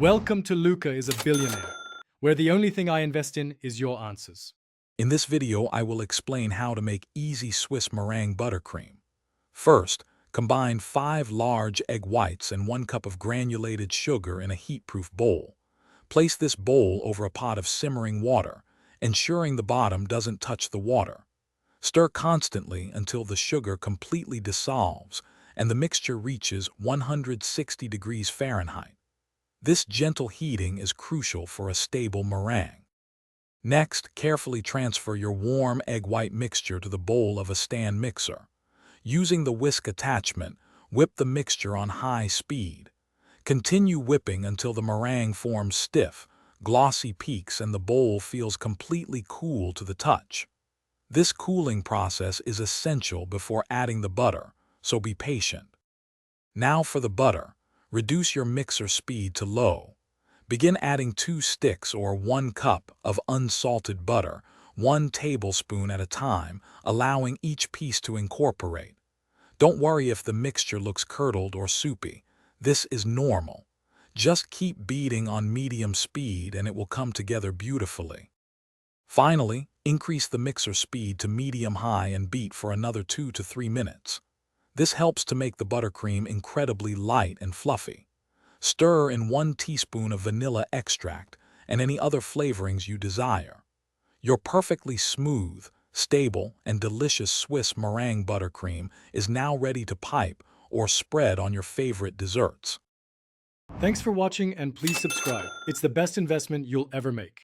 Welcome to Luca is a Billionaire, where the only thing I invest in is your answers. In this video, I will explain how to make easy Swiss meringue buttercream. First, combine 5 large egg whites and 1 cup of granulated sugar in a heat-proof bowl. Place this bowl over a pot of simmering water, ensuring the bottom doesn't touch the water. Stir constantly until the sugar completely dissolves and the mixture reaches 160 degrees Fahrenheit. This gentle heating is crucial for a stable meringue. Next, carefully transfer your warm egg white mixture to the bowl of a stand mixer. Using the whisk attachment, whip the mixture on high speed. Continue whipping until the meringue forms stiff, glossy peaks and the bowl feels completely cool to the touch. This cooling process is essential before adding the butter, so be patient. Now for the butter. Reduce your mixer speed to low. Begin adding 2 sticks or 1 cup of unsalted butter, 1 tablespoon at a time, allowing each piece to incorporate. Don't worry if the mixture looks curdled or soupy. This is normal. Just keep beating on medium speed and it will come together beautifully. Finally, increase the mixer speed to medium-high and beat for another 2 to 3 minutes. This helps to make the buttercream incredibly light and fluffy. Stir in 1 teaspoon of vanilla extract and any other flavorings you desire. Your perfectly smooth, stable, and delicious Swiss meringue buttercream is now ready to pipe or spread on your favorite desserts. Thanks for watching and please subscribe. It's the best investment you'll ever make.